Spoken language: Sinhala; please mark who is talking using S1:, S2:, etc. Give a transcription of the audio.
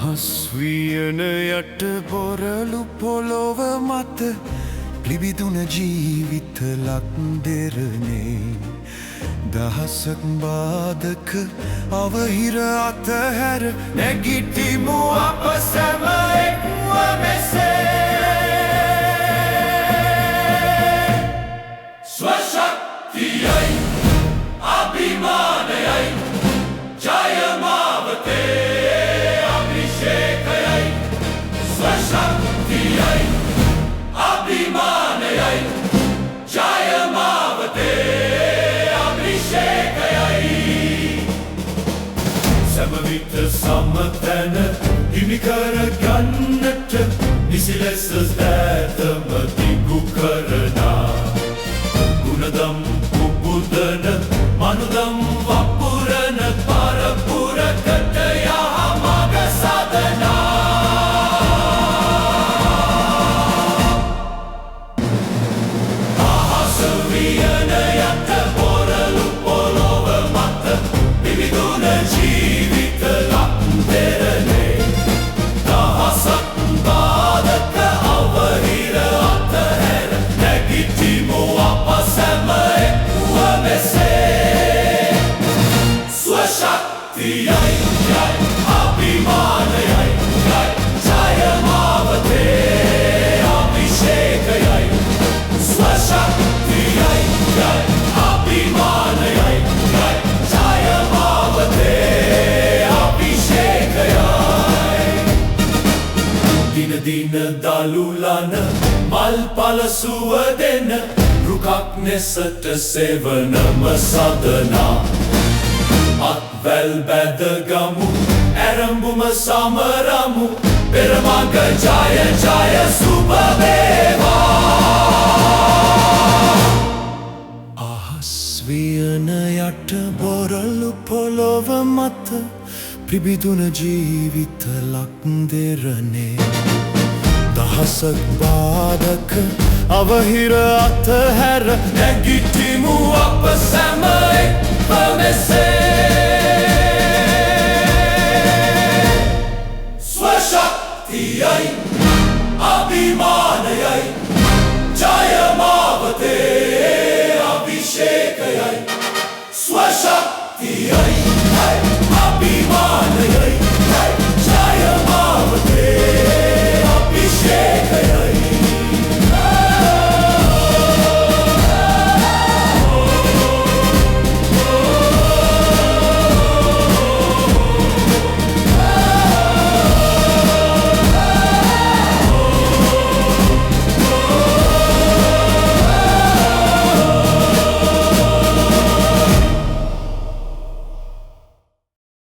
S1: අහස් වියන යට බොරලු පොළොව මත පිබිදුන ජීවිත ලක්දෙරනේ දහසක් බාධක අවහිර අතහැර නැගිටිමු අප සැම එක්ව මෙසේ ස්වශක්තියයි අභිමානයයි ජය මාවතේ අභිෂේකයයි ස්වශක්තියයි අභිමානයයි ජය මාවතේ අභිෂේකයයි සමවිත සමතන හිමි කර ගන්නට නිසි ලෙස දෑතම දිගු කරනා ගුණදම් පුබුදන මනුදම් වපුරන පරපුරකට යහමග සදනා අහස වියන යට බොරලු පොළොව මත පිබිදුන ජීවිත ලක්දෙරනේ දහසක් බාධක අවහිර අතහැර නැගිටිමු අප සැම එක්ව මෙසේ ස්වශක්තියයි ජය අභිමානයයි ජය මාවතේ අභිෂේකයයි ස්වශක්තියයි ජය අභිමානයයි ජය මාවතේ අභිෂේකයයි දින දින දලුලන මල් පලසුව දෙන රුකක් නෙසට සෙවනම සදනා අත්වැල් බැදගමු ඇරඹුම සමරමු පෙරමග ජය ජය සුබ වේවා අහස් වියන යට බොරලු පොළොව මත පිබිදුන ජීවිත ලක්දෙරනේ දහසක් බාධක අවහිර අතහැර නැගිටිමු අප සැම එක්ව මෙසේ